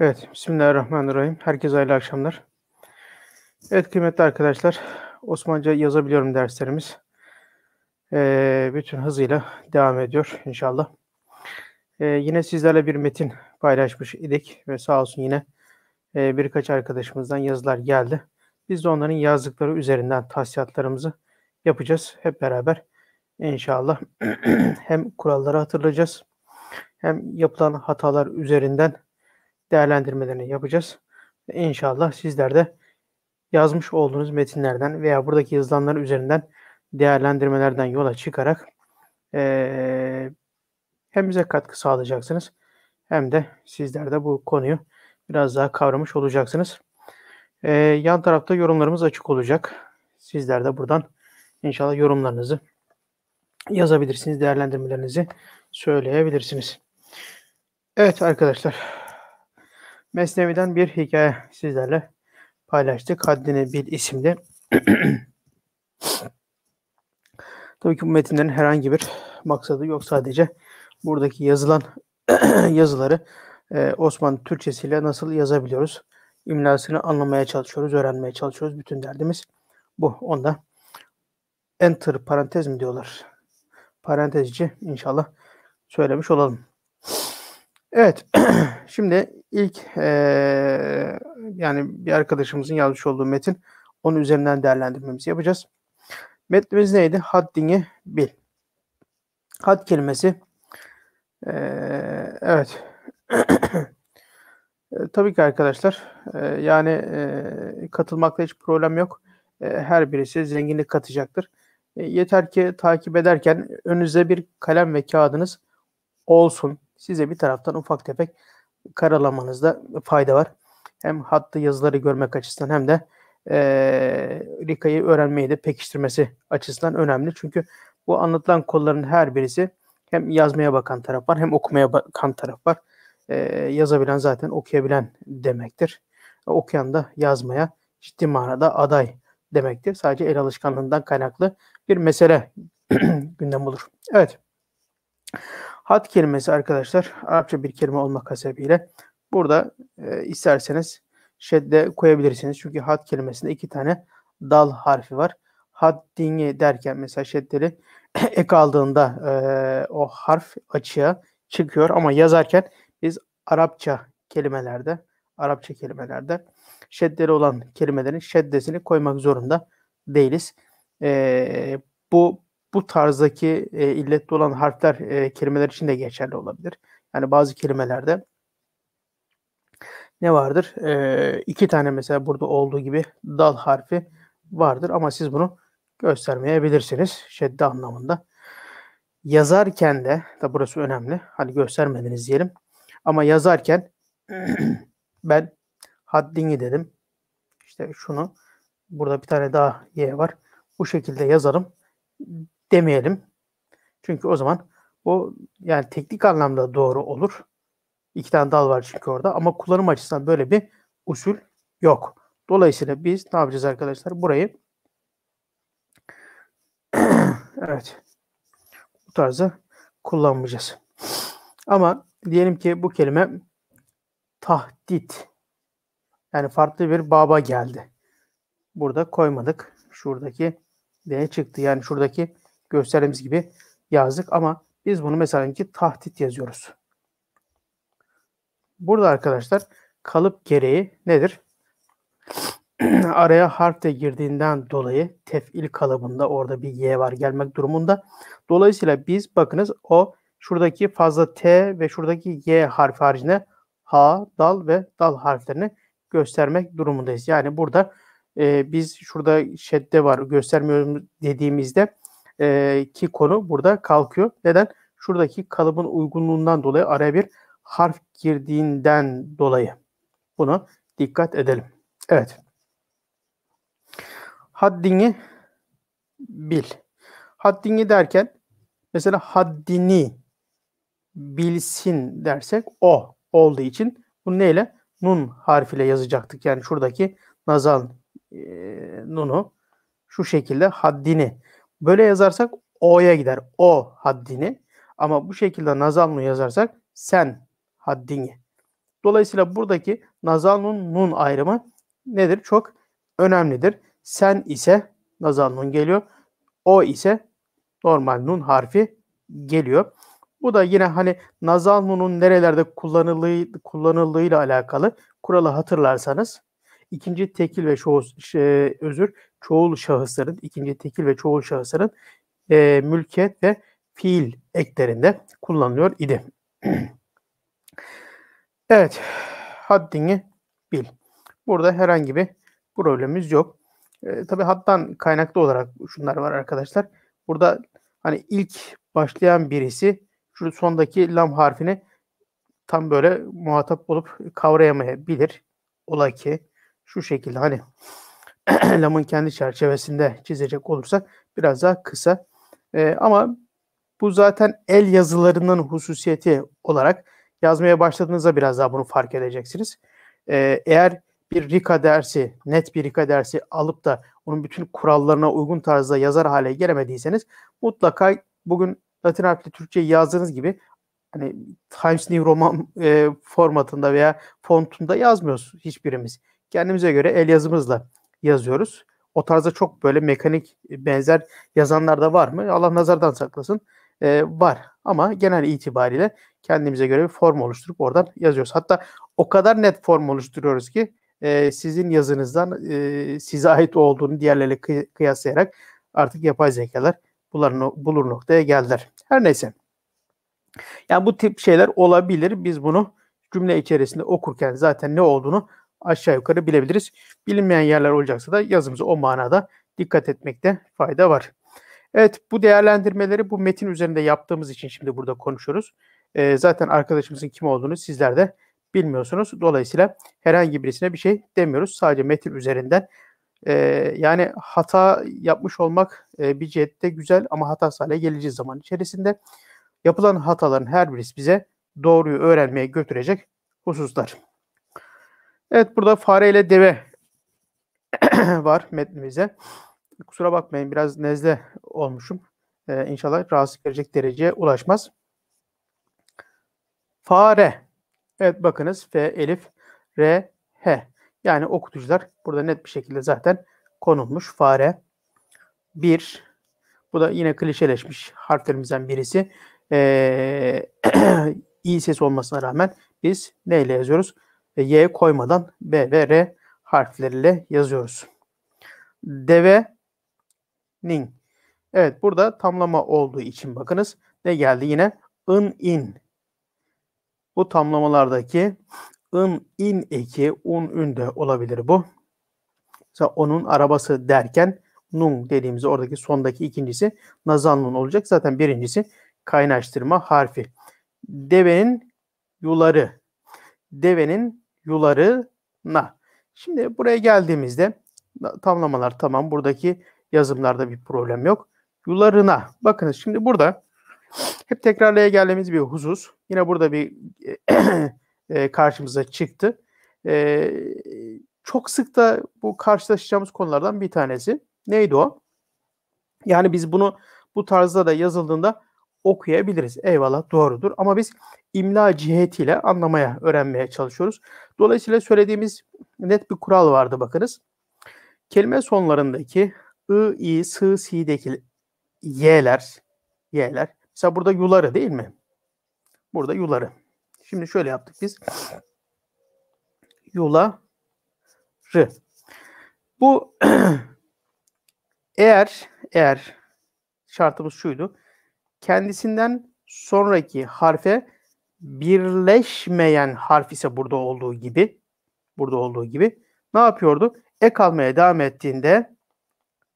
Evet, bismillahirrahmanirrahim. Herkese hayırlı akşamlar. Evet, kıymetli arkadaşlar, Osmanlıca yazabiliyorum derslerimiz. Bütün hızıyla devam ediyor inşallah. Yine sizlerle bir metin paylaşmış idik ve sağ olsun yine birkaç arkadaşımızdan yazılar geldi. Biz de onların yazdıkları üzerinden tahsilatlarımızı yapacağız hep beraber inşallah. Hem kuralları hatırlayacağız, hem yapılan hatalar üzerinden değerlendirmelerini yapacağız. İnşallah sizler de yazmış olduğunuz metinlerden veya buradaki yazılanlar üzerinden değerlendirmelerden yola çıkarak hem bize katkı sağlayacaksınız hem de sizler de bu konuyu biraz daha kavramış olacaksınız. Yan tarafta yorumlarımız açık olacak. Sizler de buradan inşallah yorumlarınızı yazabilirsiniz, değerlendirmelerinizi söyleyebilirsiniz. Evet arkadaşlar, Mesnevi'den bir hikaye sizlerle paylaştık. Haddini Bil isimli. Tabii ki bu metinlerin herhangi bir maksadı yok. Sadece buradaki yazılan yazıları Osmanlı Türkçesiyle nasıl yazabiliyoruz? İmlasını anlamaya çalışıyoruz, öğrenmeye çalışıyoruz. Bütün derdimiz bu. Onda enter parantez mi diyorlar? Parantez içi inşallah söylemiş olalım. Evet. Şimdi ilk yani bir arkadaşımızın yazmış olduğu metin. Onun üzerinden değerlendirmemizi yapacağız. Metnimiz neydi? Haddini bil. Had kelimesi evet. Tabii ki arkadaşlar, yani, katılmakta hiç problem yok. Her birisi zenginlik katacaktır. Yeter ki takip ederken önünüze bir kalem ve kağıdınız olsun. Size bir taraftan ufak tefek karalamanızda fayda var. Hem hattı yazıları görmek açısından hem de, Rika'yı öğrenmeyi de pekiştirmesi açısından önemli. Çünkü bu anlatılan konuların her birisi hem yazmaya bakan taraf var hem okumaya bakan taraf var. Yazabilen zaten okuyabilen demektir. Okuyan da yazmaya ciddi manada aday demektir. Sadece el alışkanlığından kaynaklı bir mesele gündem olur. Evet. Had kelimesi arkadaşlar Arapça bir kelime olmak hasebiyle burada isterseniz şedde koyabilirsiniz. Çünkü had kelimesinde 2 tane dal harfi var. Haddini derken mesela şeddeli ek aldığında o harf açığa çıkıyor ama yazarken biz Arapça kelimelerde şeddeli olan kelimelerin şeddesini koymak zorunda değiliz. Bu bu tarzdaki illetli olan harfler kelimeler için de geçerli olabilir. Yani bazı kelimelerde ne vardır? 2 tane mesela burada olduğu gibi dal harfi vardır ama siz bunu göstermeyebilirsiniz şedde anlamında. Yazarken de burası önemli. Hani göstermediniz diyelim. Ama yazarken ben haddini dedim. İşte şunu burada bir tane daha y var. Bu şekilde yazalım demeyelim. Çünkü o zaman o yani teknik anlamda doğru olur. 2 tane dal var çünkü orada ama kullanım açısından böyle bir usul yok. Dolayısıyla biz ne yapacağız arkadaşlar? Burayı evet bu tarzı kullanmayacağız. Ama diyelim ki bu kelime tahdit yani farklı bir baba geldi. Burada koymadık. Şuradaki D çıktı. Yani şuradaki gösterdiğimiz gibi yazdık ama biz bunu mesela ki tahdit yazıyoruz. Burada arkadaşlar kalıp gereği nedir? Araya harf de girdiğinden dolayı tef'il kalıbında orada bir y var gelmek durumunda. Dolayısıyla biz bakınız o şuradaki fazla t ve şuradaki y harfi haricinde ha, dal ve dal harflerini göstermek durumundayız. Yani burada biz şurada şedde var göstermiyoruz dediğimizde ki konu burada kalkıyor. Neden? Şuradaki kalıbın uygunluğundan dolayı araya bir harf girdiğinden dolayı. Bunu dikkat edelim. Evet. Haddini bil. Haddini derken mesela haddini bilsin dersek o olduğu için bunu neyle? Nun harfiyle yazacaktık. Yani şuradaki nazal nunu şu şekilde haddini. Böyle yazarsak o'ya gider. O haddini. Ama bu şekilde nazal nu yazarsak sen haddini. Dolayısıyla buradaki nazal nun nun ayrımı nedir? Çok önemlidir. Sen ise nazal nun geliyor. O ise normal nun harfi geliyor. Bu da yine hani nazal nunun nerelerde kullanıldığıyla alakalı kuralı hatırlarsanız ikinci tekil ve çoğul şahısların ikinci tekil ve çoğul şahısların mülkiyet ve fiil eklerinde kullanılıyor idi. Evet, haddini bil. Burada herhangi bir problemimiz yok. Tabii hattan kaynaklı olarak şunlar var arkadaşlar. Burada hani ilk başlayan birisi şu sondaki lam harfini tam böyle muhatap olup kavrayamayabilir. Ola ki şu şekilde hani lamın kendi çerçevesinde çizecek olursak biraz daha kısa. Ama bu zaten el yazılarının hususiyeti olarak yazmaya başladığınızda biraz daha bunu fark edeceksiniz. Eğer bir Rika dersi, net bir Rika dersi alıp da onun bütün kurallarına uygun tarzda yazar hale gelemediyseniz mutlaka bugün Latin harfli Türkçeyi yazdığınız gibi hani Times New Roman formatında veya fontunda yazmıyoruz hiçbirimiz. Kendimize göre el yazımızla yazıyoruz. O tarzda çok böyle mekanik benzer yazanlar da var mı? Allah nazardan saklasın. Var ama genel itibariyle kendimize göre bir form oluşturup oradan yazıyoruz. Hatta o kadar net form oluşturuyoruz ki sizin yazınızdan size ait olduğunu diğerleriyle kıyaslayarak artık yapay zekalar bulur noktaya geldiler. Her neyse. Yani bu tip şeyler olabilir. Biz bunu cümle içerisinde okurken zaten ne olduğunu aşağı yukarı bilebiliriz. Bilinmeyen yerler olacaksa da yazımıza o manada dikkat etmekte fayda var. Evet, bu değerlendirmeleri bu metin üzerinde yaptığımız için şimdi burada konuşuyoruz. Zaten arkadaşımızın kim olduğunu sizler de bilmiyorsunuz. Dolayısıyla herhangi birisine bir şey demiyoruz. Sadece metin üzerinden. Yani hata yapmış olmak bir cihette güzel ama hatasız hale geleceği zaman içerisinde yapılan hataların her birisi bize doğruyu öğrenmeye götürecek hususlar. Evet, burada fare ile deve var metnimize. Kusura bakmayın, biraz nezle olmuşum. İnşallah rahatsız verecek dereceye ulaşmaz. Fare. Evet, bakınız F, elif, R, H. Yani okutucular burada net bir şekilde zaten konulmuş. Fare. Bir. Bu da yine klişeleşmiş harflerimizden birisi. İ ses olmasına rağmen biz neyle yazıyoruz? Y koymadan B ve R harfleriyle yazıyoruz. Devenin. Evet, burada tamlama olduğu için bakınız ne geldi yine? In, in. Bu tamlamalardaki in eki, ün de olabilir bu. Mesela onun arabası derken nun dediğimizde oradaki sondaki ikincisi nazal nun olacak. Zaten birincisi kaynaştırma harfi. Devenin yuları. Devenin yularına. Şimdi buraya geldiğimizde tamlamalar tamam. Buradaki yazımlarda bir problem yok. Yularına. Bakınız şimdi burada hep tekrarlaya geldiğimiz bir husus. Yine burada bir karşımıza çıktı. Çok sık da bu karşılaşacağımız konulardan bir tanesi. Neydi o? Yani biz bunu bu tarzda da yazıldığında okuyabiliriz. Eyvallah, doğrudur. Ama biz imla cihetiyle anlamaya, öğrenmeye çalışıyoruz. Dolayısıyla söylediğimiz net bir kural vardı bakınız. Kelime sonlarındaki i, s, si'deki y'ler. Mesela burada yuları değil mi? Burada yuları. Şimdi şöyle yaptık biz. Yuları. Bu eğer şartımız şuydu. Kendisinden sonraki harfe birleşmeyen harf ise burada olduğu gibi ne yapıyordu? Ek almaya devam ettiğinde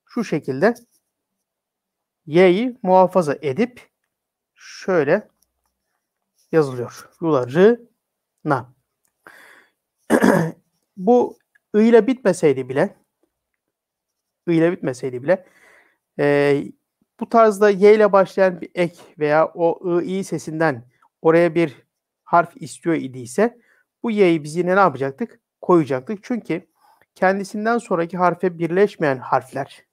şu şekilde y'yi muhafaza edip şöyle yazılıyor. Yularına. Bu ı ile bitmeseydi bile bu tarzda y ile başlayan bir ek veya o i sesinden oraya bir harf istiyor idiyse bu y'yi biz yine ne yapacaktık? Koyacaktık. Çünkü kendisinden sonraki harfe birleşmeyen harfler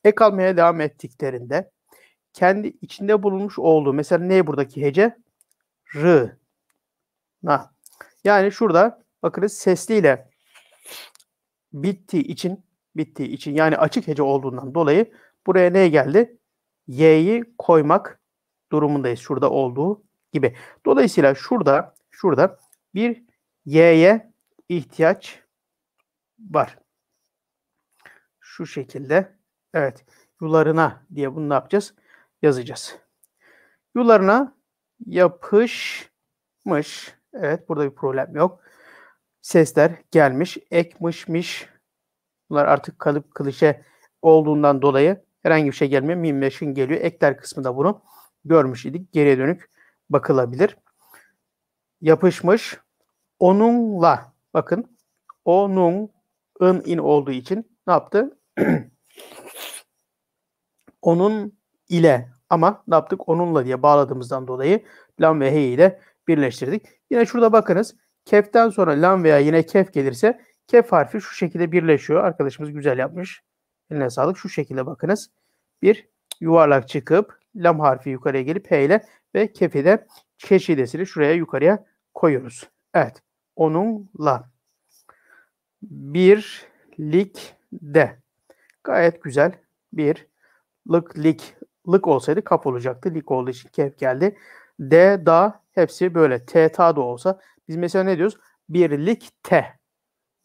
ek almaya devam ettiklerinde kendi içinde bulunmuş olduğu mesela ne buradaki hece? R. Na. Yani şurada bakınız sesliyle bittiği için yani açık hece olduğundan dolayı buraya ne geldi? Y'yi koymak durumundayız. Şurada olduğu gibi. Dolayısıyla şurada bir Y'ye ihtiyaç var. Şu şekilde. Evet. Yularına diye bunu ne yapacağız? Yazacağız. Yularına yapışmış. Evet. Burada bir problem yok. Sesler gelmiş. Ekmişmiş. Bunlar artık kalıp klişe olduğundan dolayı herhangi bir şey gelmiyor. Mim ve şın geliyor. Ekler kısmında bunu görmüş idik. Geriye dönük bakılabilir. Yapışmış. Onunla. Bakın. Onun in olduğu için ne yaptı? Onun ile ama ne yaptık? Onunla diye bağladığımızdan dolayı lam ve he ile birleştirdik. Yine şurada bakınız. Kef'ten sonra lam veya yine kef gelirse kef harfi şu şekilde birleşiyor. Arkadaşımız güzel yapmış. Eline sağlık. Şu şekilde bakınız. Bir yuvarlak çıkıp lam harfi yukarıya gelip he ile ve kefi de keşidesini şuraya yukarıya koyuyoruz. Evet. Onunla birlikte. Gayet güzel bir lık olsaydı kap olacaktı. Lik olduğu için kef geldi. D, da hepsi böyle. T, ta da olsa. Biz mesela ne diyoruz? Birlikte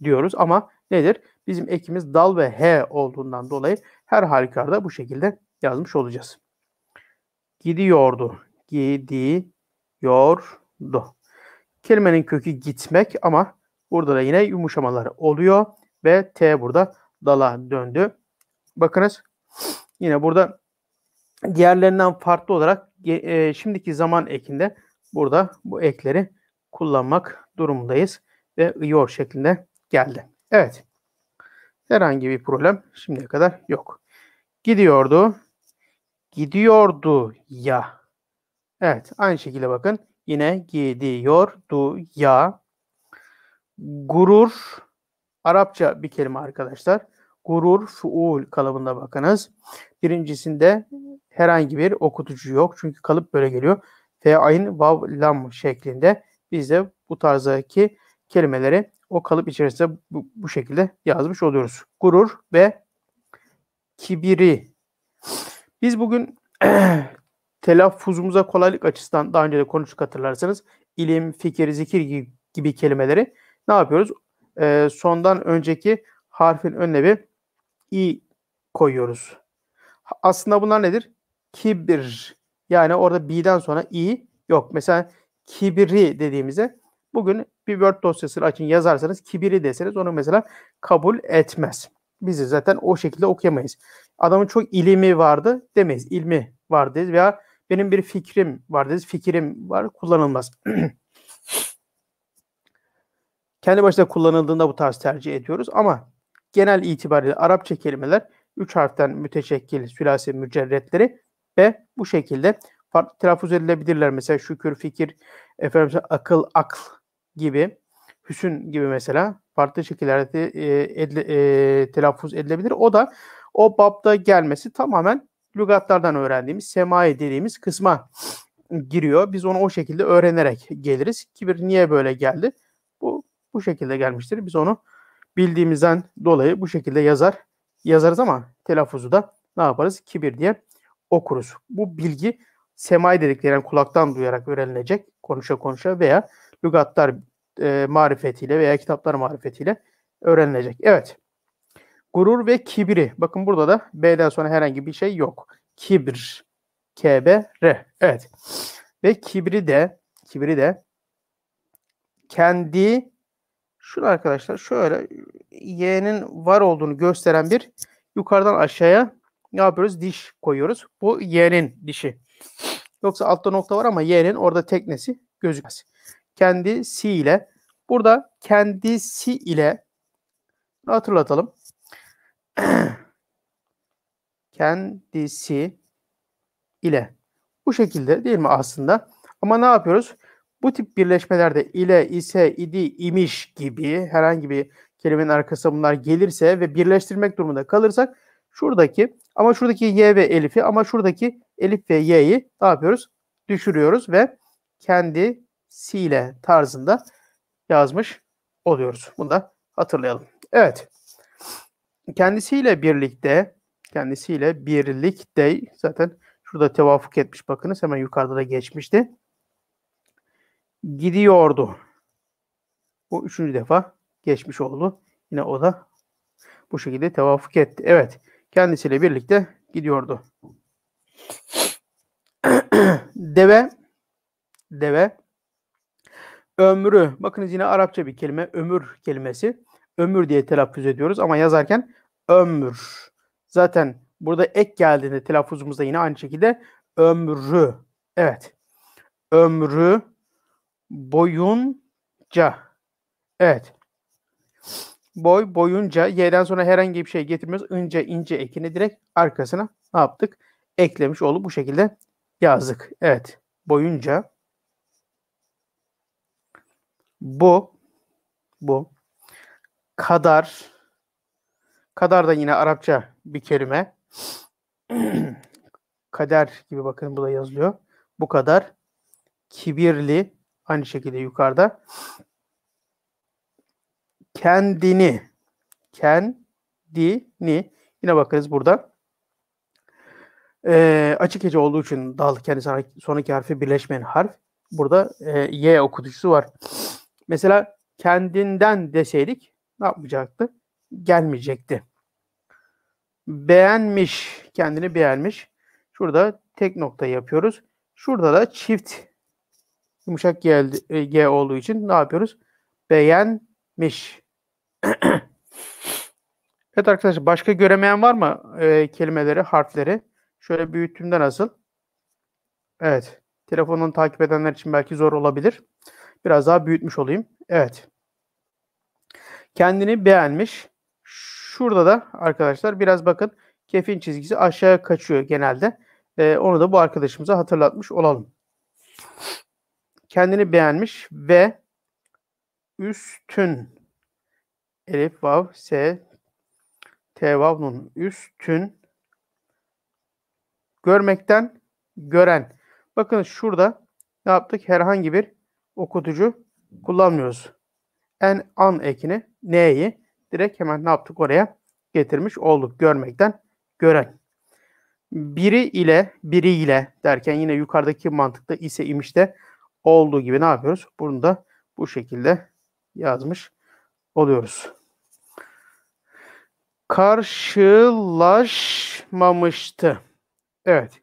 diyoruz ama nedir? Bizim ekimiz dal ve h olduğundan dolayı her halükarda bu şekilde yazmış olacağız. Gidiyordu. Gidiyordu. Kelimenin kökü gitmek ama burada da yine yumuşamalar oluyor ve T burada dala döndü. Bakınız yine burada diğerlerinden farklı olarak şimdiki zaman ekinde burada bu ekleri kullanmak durumundayız ve ıyor şeklinde geldi. Evet. Herhangi bir problem şimdiye kadar yok. Gidiyordu. Gidiyordu ya. Evet. Aynı şekilde bakın. Yine gidiyordu ya. Gurur. Arapça bir kelime arkadaşlar. Gurur, fuul kalıbında bakınız. Birincisinde herhangi bir okutucu yok. Çünkü kalıp böyle geliyor. Fe, ayn, vav, lam şeklinde. Biz de bu tarzdaki kelimeleri o kalıp içerisinde bu şekilde yazmış oluyoruz. Gurur ve kibiri. Biz bugün telaffuzumuza kolaylık açısından daha önce de konuştuk hatırlarsanız. İlim, fikir, zikir gibi kelimeleri ne yapıyoruz? Sondan önceki harfin önüne bir i koyuyoruz. Aslında bunlar nedir? Kibir. Yani orada b'den sonra i yok. Mesela kibiri dediğimizde bugün bir Word dosyasını açın yazarsanız kibiri deseniz onu mesela kabul etmez. Biz de zaten o şekilde okuyamayız. Adamın çok ilimi vardı demeyiz. İlmi var deriz veya benim bir fikrim var deriz. Fikrim var kullanılmaz. Kendi başına kullanıldığında bu tarz tercih ediyoruz ama genel itibariyle Arapça kelimeler 3 harften müteşekkil sülasi mücerretleri ve bu şekilde farklı telaffuz edilebilirler. Mesela şükür, fikir, efendim akıl, akl gibi, hüsün gibi mesela farklı şekillerde telaffuz edilebilir. O da o babda gelmesi tamamen lügatlardan öğrendiğimiz, semai dediğimiz kısma giriyor. Biz onu o şekilde öğrenerek geliriz. Kibir niye böyle geldi? Bu şekilde gelmiştir. Biz onu bildiğimizden dolayı bu şekilde yazarız ama telaffuzu da ne yaparız? Kibir diye okuruz. Bu bilgi semai dedikleri yani kulaktan duyarak öğrenilecek konuşa konuşa veya lügatlar marifetiyle veya kitaplar marifetiyle öğrenilecek. Evet. Gurur ve kibri. Bakın burada da B'den sonra herhangi bir şey yok. Kibir. K-B-R. Evet. Ve kibri de kendi şunu arkadaşlar şöyle y'nin var olduğunu gösteren bir yukarıdan aşağıya ne yapıyoruz? Diş koyuyoruz. Bu y'nin dişi. Yoksa altta nokta var ama y'nin orada teknesi gözükmez. Kendisiyle burada kendisi ile hatırlatalım. Kendisi ile. Bu şekilde değil mi aslında? Ama ne yapıyoruz? Bu tip birleşmelerde ile, ise, idi, imiş gibi herhangi bir kelimenin arkasına bunlar gelirse ve birleştirmek durumunda kalırsak şuradaki y ve elifi ama şuradaki elif ve y'yi ne yapıyoruz? Düşürüyoruz ve kendisiyle tarzında yazmış oluyoruz. Bunu da hatırlayalım. Evet. Kendisiyle birlikte zaten şurada tevafuk etmiş. Bakınız hemen yukarıda da geçmişti. Gidiyordu. Bu 3. defa geçmiş oldu. Yine o da bu şekilde tevafuk etti. Evet. Kendisiyle birlikte gidiyordu. Deve. Ömrü. Bakınız yine Arapça bir kelime. Ömür kelimesi. Ömür diye telaffuz ediyoruz ama yazarken ömür. Zaten burada ek geldiğinde telaffuzumuzda yine aynı şekilde ömrü. Evet. Ömrü boyunca. Evet. Boyunca y'den sonra herhangi bir şey getirmiyoruz. İnce ekini direkt arkasına ne yaptık? Eklemiş olup bu şekilde yazdık. Evet. Boyunca. Bu. Kadar. Kadar da yine Arapça bir kelime. Kader gibi bakın bu da yazılıyor. Bu kadar. Kibirli. Aynı şekilde yukarıda. Kendini. Yine bakınız burada. Açık hece olduğu için dal kendisi sonraki harfi birleşmeyen harf. Burada Y okutucusu var. Mesela kendinden deseydik ne yapmayacaktı? Gelmeyecekti. Beğenmiş. Kendini beğenmiş. Şurada tek nokta yapıyoruz. Şurada da çift yumuşak G olduğu için ne yapıyoruz? Beğenmiş. Evet arkadaşlar başka göremeyen var mı kelimeleri, harfleri? Şöyle büyüttüğümde nasıl? Evet. Telefondan takip edenler için belki zor olabilir. Biraz daha büyütmüş olayım. Evet. Kendini beğenmiş. Şurada da arkadaşlar biraz bakın kefin çizgisi aşağıya kaçıyor genelde. Onu da bu arkadaşımıza hatırlatmış olalım. Kendini beğenmiş ve üstün elif, vav, s, t, vav, nun. Üstün görmekten gören. Bakın şurada ne yaptık? Herhangi bir okutucu kullanmıyoruz. An ekini, n'yi direkt hemen ne yaptık? Oraya getirmiş olduk. Görmekten gören. Biriyle derken yine yukarıdaki mantıkta ise imişte olduğu gibi ne yapıyoruz? Bunu da bu şekilde yazmış oluyoruz. Karşılaşmamıştı. Evet.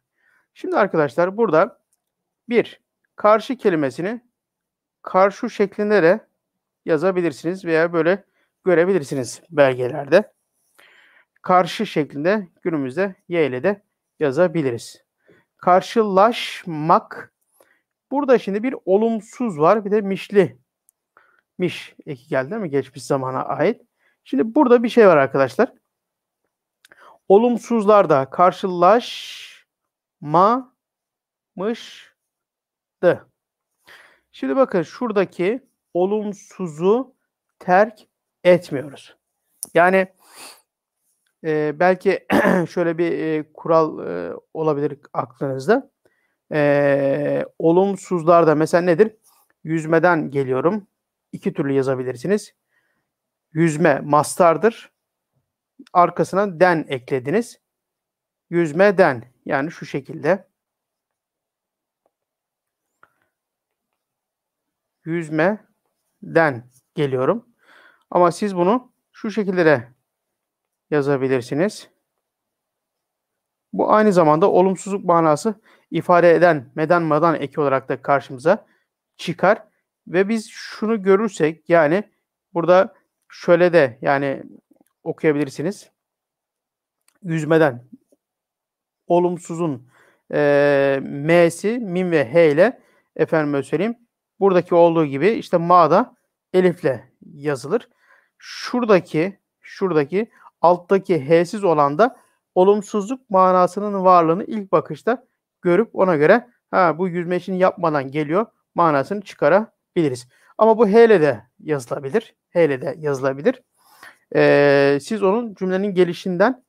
Şimdi arkadaşlar burada karşı kelimesini karşı şeklinde de yazabilirsiniz veya böyle görebilirsiniz belgelerde. Karşı şeklinde günümüzde y ile de yazabiliriz. Karşılaşmak. Burada şimdi bir olumsuz var. Bir de miş eki geldi değil mi? Geçmiş zamana ait. Şimdi burada bir şey var arkadaşlar. Olumsuzlarda karşılaşmamıştı. Şimdi bakın şuradaki olumsuzu terk etmiyoruz. Yani belki şöyle bir kural olabilir aklınızda. Olumsuzlarda mesela nedir? Yüzmeden geliyorum. 2 türlü yazabilirsiniz. Yüzme mastardır. Arkasına den eklediniz. Yüzmeden yani şu şekilde. Yüzmeden geliyorum. Ama siz bunu şu şekilde de yazabilirsiniz. Bu aynı zamanda olumsuzluk manası ifade eden meden madan eki olarak da karşımıza çıkar. Ve biz şunu görürsek yani burada şöyle de yani okuyabilirsiniz. Yüzmeden olumsuzun m'si mim ve h ile efendime söyleyeyim buradaki olduğu gibi işte ma'da elifle yazılır. Şuradaki alttaki h'siz olan da olumsuzluk manasının varlığını ilk bakışta görüp ona göre bu yüzme işini yapmadan geliyor manasını çıkarabiliriz. Ama bu h ile de yazılabilir. Siz onun cümlenin gelişinden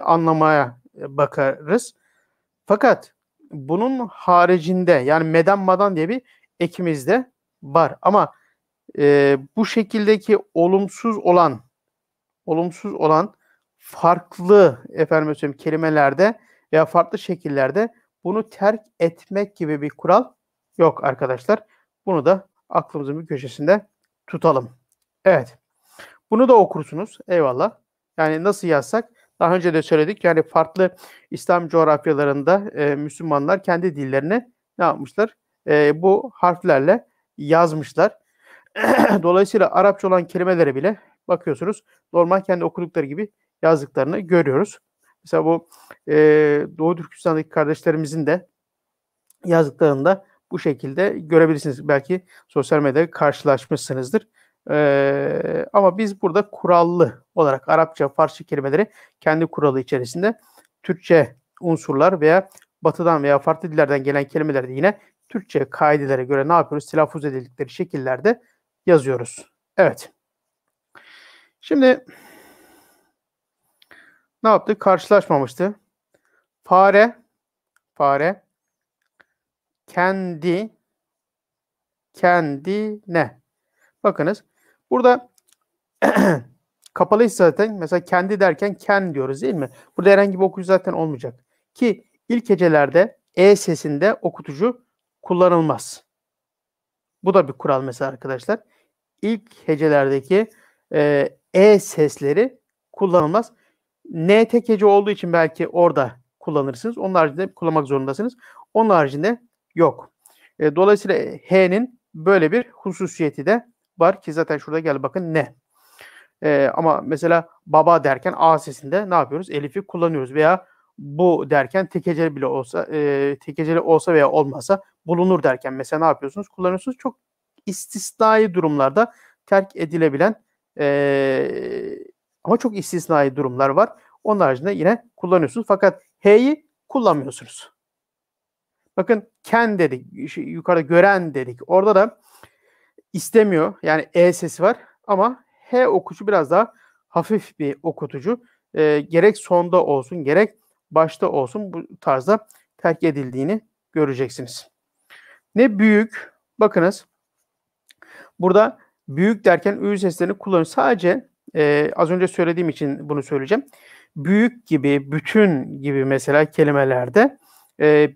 anlamaya bakarız. Fakat bunun haricinde yani meden madan diye bir ekimiz de var. Ama Bu şekildeki olumsuz olan farklı efendime söyleyeyim kelimelerde veya farklı şekillerde bunu terk etmek gibi bir kural yok arkadaşlar. Bunu da aklımızın bir köşesinde tutalım. Evet. Bunu da okursunuz. Eyvallah. Yani nasıl yazsak? Daha önce de söyledik. Yani farklı İslam coğrafyalarında Müslümanlar kendi dillerini ne yapmışlar? Bu harflerle yazmışlar. Dolayısıyla Arapça olan kelimelere bile bakıyorsunuz normal kendi okudukları gibi yazdıklarını görüyoruz. Mesela bu Doğu Türkistan'daki kardeşlerimizin de yazdıklarında bu şekilde görebilirsiniz. Belki sosyal medyada karşılaşmışsınızdır. Ama biz burada kurallı olarak Arapça, Farsça kelimeleri kendi kuralı içerisinde Türkçe unsurlar veya Batı'dan veya farklı dillerden gelen kelimeleri de yine Türkçe kaidelere göre ne yapıyoruz? Telaffuz edildikleri şekillerde yazıyoruz. Evet. Şimdi ne yaptık? Karşılaşmamıştı. Fare, kendine. Bakınız. Burada kapalıysa zaten mesela kendi derken ken diyoruz değil mi? Burada herhangi bir okuyucu zaten olmayacak. Ki ilk hecelerde E sesinde okutucu kullanılmaz. Bu da bir kural mesela arkadaşlar. İlk hecelerdeki E sesleri kullanılmaz. N tek hece olduğu için belki orada kullanırsınız. Onun haricinde kullanmak zorundasınız. Onun haricinde yok. Dolayısıyla H'nin böyle bir hususiyeti de var ki zaten şurada gel bakın ne. Ama mesela baba derken A sesinde ne yapıyoruz? Elif'i kullanıyoruz veya bu derken tek heceli bile olsa, tek heceli olsa veya olmasa bulunur derken mesela ne yapıyorsunuz? Kullanıyorsunuz. Çok istisnai durumlarda terk edilebilen ama çok istisnai durumlar var. Onun haricinde yine kullanıyorsunuz. Fakat H'yi kullanmıyorsunuz. Bakın ken dedik, yukarıda gören dedik. Orada da istemiyor. Yani E sesi var ama H okucu biraz daha hafif bir okutucu. Gerek sonda olsun gerek başta olsun bu tarzda terk edildiğini göreceksiniz. Ne büyük. Bakınız. Burada büyük derken ü seslerini kullanıyor. Sadece az önce söylediğim için bunu söyleyeceğim. Büyük gibi, bütün gibi mesela kelimelerde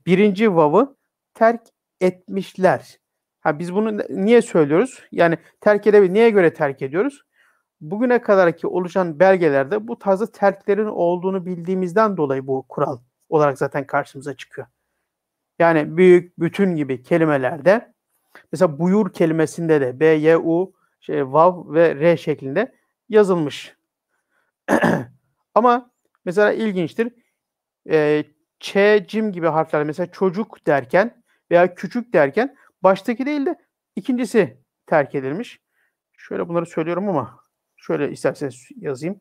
birinci vav'ı terk etmişler. Ha, biz bunu niye söylüyoruz? Yani neye göre terk ediyoruz? Bugüne kadarki oluşan belgelerde bu tarzda terklerin olduğunu bildiğimizden dolayı bu kural olarak zaten karşımıza çıkıyor. Yani büyük, bütün gibi kelimelerde mesela buyur kelimesinde de B, Y, U, vav ve R şeklinde yazılmış. Ama mesela ilginçtir. Ç, cim gibi harfler mesela çocuk derken veya küçük derken baştaki değil de ikincisi terk edilmiş. Şöyle bunları söylüyorum ama şöyle isterseniz yazayım.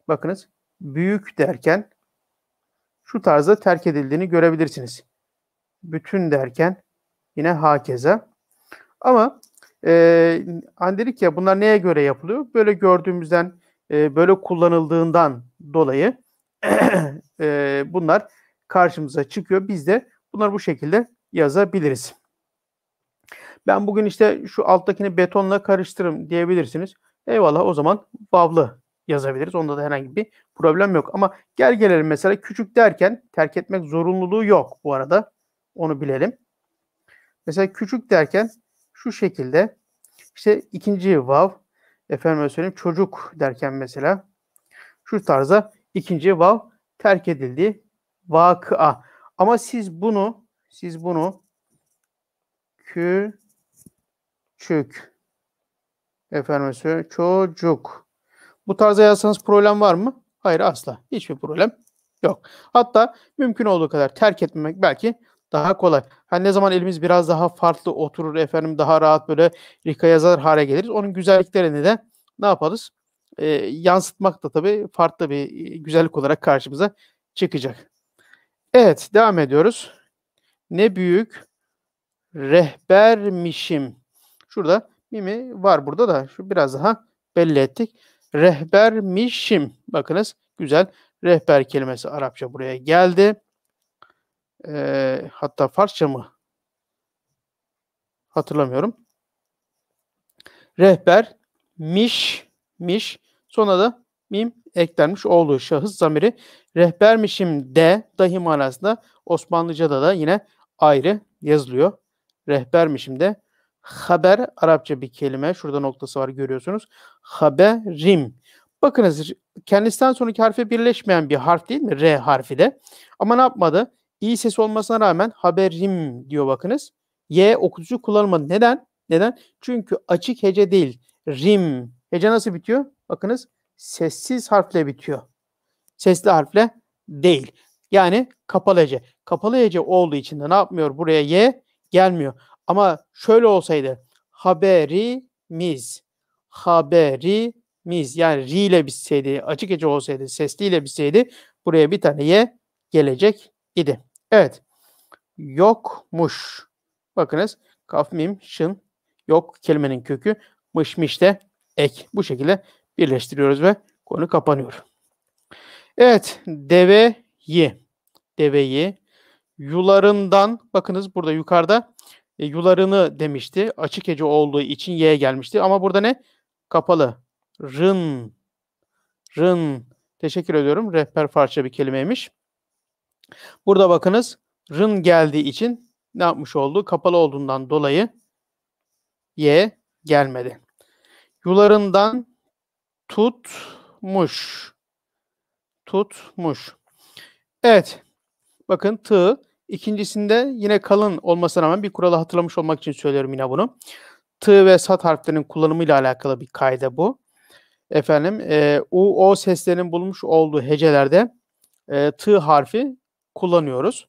Bakınız büyük derken şu tarzda terk edildiğini görebilirsiniz. Bütün derken yine hakeza. Ama hani dedik ya bunlar neye göre yapılıyor? Böyle gördüğümüzden, böyle kullanıldığından dolayı bunlar karşımıza çıkıyor. Biz de bunları bu şekilde yazabiliriz. Ben bugün işte şu alttakini betonla karıştırırım diyebilirsiniz. Eyvallah o zaman vav'lı yazabiliriz. Onda da herhangi bir problem yok. Ama gel gelelim mesela küçük derken terk etmek zorunluluğu yok bu arada. Onu bilelim. Mesela küçük derken şu şekilde işte ikinci vav efendime söyleyeyim çocuk derken mesela şu tarza ikinci vav terk edildi. Vakıa. Ama siz bunu küçük efendime söyleyeyim çocuk. Bu tarza yazsanız problem var mı? Hayır asla. Hiçbir problem yok. Hatta mümkün olduğu kadar terk etmemek belki daha kolay. Hani ne zaman elimiz biraz daha farklı oturur efendim daha rahat böyle rika yazar hale geliriz. Onun güzelliklerini de ne yaparız? Yansıtmak da tabii farklı bir güzellik olarak karşımıza çıkacak. Evet devam ediyoruz. Ne büyük rehbermişim. Şurada mimi var burada da şu biraz daha belli ettik. Rehbermişim. Bakınız güzel. Rehber kelimesi Arapça buraya geldi. Hatta Farsça mı? Hatırlamıyorum. Rehber, miş, sonra da mim eklenmiş olduğu şahıs zamiri. Rehbermişim de dahi manasında Osmanlıca'da da yine ayrı yazılıyor. Rehbermişim de. Haber Arapça bir kelime. Şurada noktası var görüyorsunuz. Haberim. Bakınız kendisinden sonraki harfe birleşmeyen bir harf değil mi? R harfi de. Ama ne yapmadı? İyi ses olmasına rağmen haberim diyor bakınız. Y okuyucu kullanılmadı. Neden? Neden? Çünkü açık hece değil. Rim. Hece nasıl bitiyor? Bakınız sessiz harfle bitiyor. Sesli harfle değil. Yani kapalı hece. Kapalı hece olduğu için de ne yapmıyor? Buraya Y gelmiyor. Ama şöyle olsaydı haberimiz, haberimiz yani ri ile bitseydi, açık hece olsaydı, sesliyle bitseydi buraya bir tane Y gelecek idi. Evet. Yokmuş. Bakınız kaf, mim, şın. Yok kelimenin kökü. Mış de ek. Bu şekilde birleştiriyoruz ve konu kapanıyor. Evet. Deveyi. Yularından. Bakınız burada yukarıda yularını demişti. Açık hece olduğu için Y gelmişti. Ama burada ne? Kapalı. Rın. Teşekkür ediyorum. Rehber Farsça bir kelimeymiş. Burada bakınız rın geldiği için ne yapmış oldu? Kapalı olduğundan dolayı Y gelmedi. Yularından tutmuş. Evet. Bakın tığ. İkincisinde yine kalın olmasına rağmen bir kuralı hatırlamış olmak için söylüyorum yine bunu. Tığ ve sat harflerinin kullanımıyla alakalı bir kayda bu. Efendim U, O seslerinin bulmuş olduğu hecelerde tığ harfi kullanıyoruz.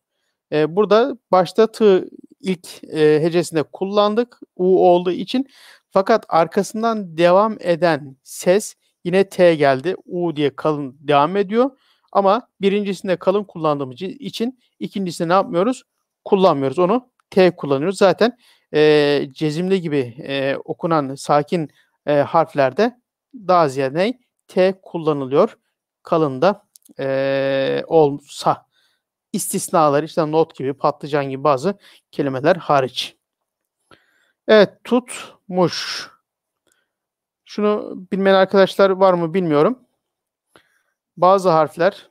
Burada başta tığ ilk hecesinde kullandık. U olduğu için. Fakat arkasından devam eden ses yine T geldi. U diye kalın devam ediyor. Ama birincisinde kalın kullandığımız için ikincisinde ne yapmıyoruz? Kullanmıyoruz. Onu T kullanıyoruz. Zaten cezimli gibi okunan sakin harflerde daha ziyade ne? T kullanılıyor. Kalında olsa. İstisnalar işte not gibi, patlıcan gibi bazı kelimeler hariç. Evet, tutmuş. Şunu bilmeyen arkadaşlar var mı bilmiyorum. Bazı harfler,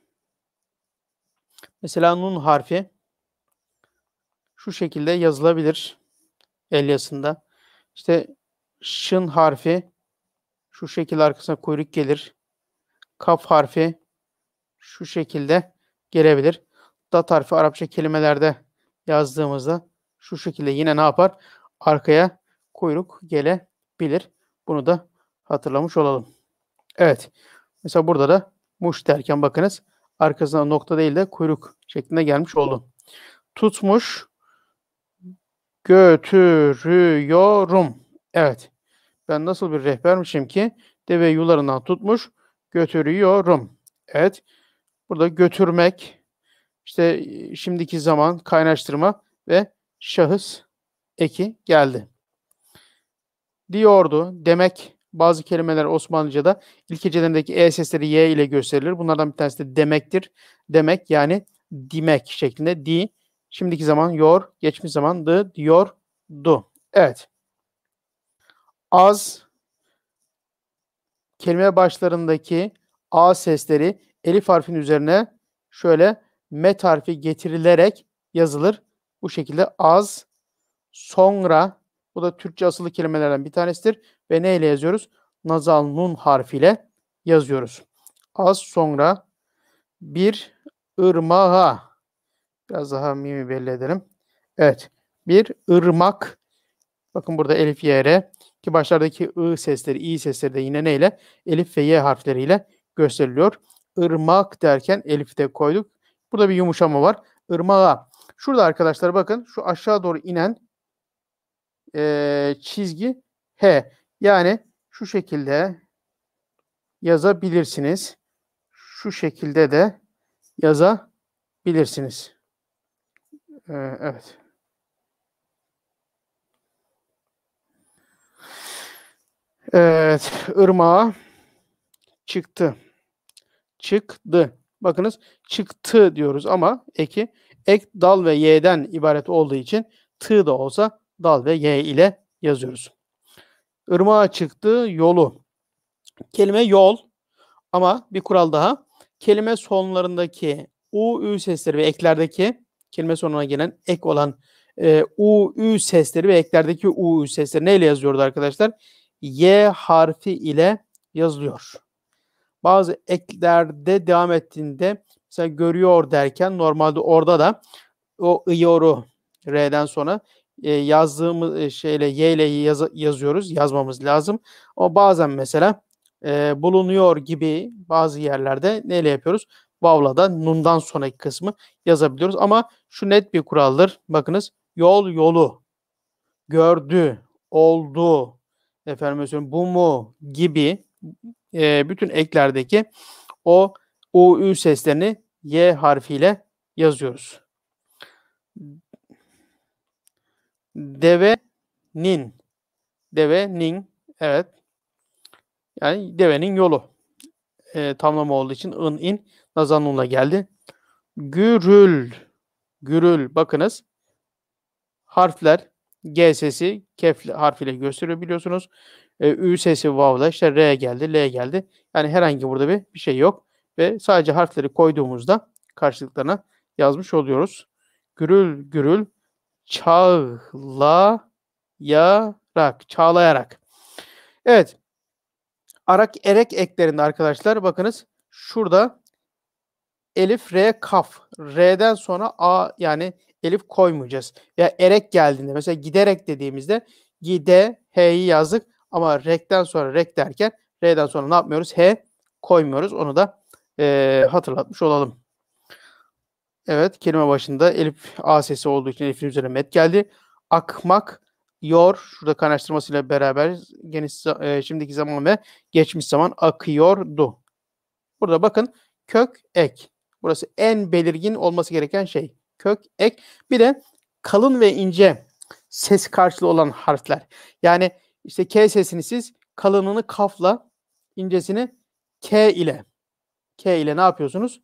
mesela nun harfi şu şekilde yazılabilir el yazısında. İşte şın harfi şu şekilde arkasına kuyruk gelir. Kaf harfi şu şekilde gelebilir. Dat harfi Arapça kelimelerde yazdığımızda şu şekilde yine ne yapar? Arkaya kuyruk gelebilir. Bunu da hatırlamış olalım. Evet. Mesela burada da muş derken bakınız arkasına nokta değil de kuyruk şeklinde gelmiş oldu. Tutmuş götürüyorum. Evet. Ben nasıl bir rehbermişim ki deve yularından tutmuş götürüyorum. Evet. Burada götürmek, işte şimdiki zaman kaynaştırma ve şahıs eki geldi. Diyordu, demek bazı kelimeler Osmanlıca'da ilk hecelerindeki E sesleri Y ile gösterilir. Bunlardan bir tanesi de demektir. Demek yani dimek şeklinde di. Şimdiki zaman yor, geçmiş zaman dı, diyordu. Evet. Az kelime başlarındaki A sesleri elif harfin üzerine şöyle met harfi getirilerek yazılır. Bu şekilde az, sonra, bu da Türkçe asıllı kelimelerden bir tanesidir. Ve ne ile yazıyoruz? Nazal nun harfiyle yazıyoruz. Az sonra bir ırmağa, biraz daha mimi belli edelim. Evet, bir ırmak. Bakın burada elif, y, r. Ki başlardaki ı sesleri, i sesleri de yine neyle? Elif ve y harfleriyle gösteriliyor. Irmak derken elif de koyduk. Burada bir yumuşama var. Irmağa. Şurada arkadaşlar bakın şu aşağı doğru inen çizgi H. Yani şu şekilde yazabilirsiniz. Şu şekilde de yazabilirsiniz. Evet. Evet. Irmağa çıktı. Çıktı. Bakınız çıktı diyoruz ama ek dal ve y'den ibaret olduğu için tı da olsa dal ve y ile yazıyoruz. Irmağa çıktı yolu. Kelime yol ama bir kural daha. Kelime sonlarındaki u, ü sesleri ve eklerdeki kelime sonuna gelen ek olan u, ü sesleri ve eklerdeki u, ü sesleri neyle yazıyordu arkadaşlar? Y harfi ile yazılıyor. Bazı eklerde devam ettiğinde mesela görüyor derken normalde orada da o ıyoru R'den sonra yazdığımız şeyle Y ile yazıyoruz. Yazmamız lazım. Ama bazen mesela bulunuyor gibi bazı yerlerde neyle yapıyoruz? Vav'la da nundan sonraki kısmı yazabiliyoruz. Ama şu net bir kuraldır. Bakınız yol yolu, gördü, oldu, efendim söyleyeyim, bu mu gibi bütün eklerdeki o u, ü seslerini Y harfiyle yazıyoruz. Devenin. Devenin. Evet. Yani devenin yolu. Tamlama olduğu için ın, in, nazanunla geldi. Gürül. Gürül. Bakınız. Harfler. G sesi kef harfiyle gösterebiliyorsunuz. Ü sesi vav'la işte R geldi, L geldi. Yani herhangi burada bir şey yok. Ve sadece harfleri koyduğumuzda karşılıklarına yazmış oluyoruz. Gürül gürül çağlayarak. Çağlayarak. Evet. Arak erek eklerinde arkadaşlar bakınız şurada elif, R, kaf. R'den sonra A yani elif koymayacağız. Veya erek geldiğinde mesela giderek dediğimizde gide, H'yi yazdık ama rekten sonra rek derken R'den sonra ne yapmıyoruz? H koymuyoruz. Onu da hatırlatmış olalım. Evet, kelime başında elif A sesi olduğu için elifin üzerine met geldi. Akmak, yor, şurada kaynaştırmasıyla beraber geniş, şimdiki zaman ve geçmiş zaman akıyordu. Burada bakın kök ek. Burası en belirgin olması gereken şey. Kök ek. Bir de kalın ve ince ses karşılığı olan harfler. Yani işte K sesini siz kalınını kafla, incesini K ile ne yapıyorsunuz?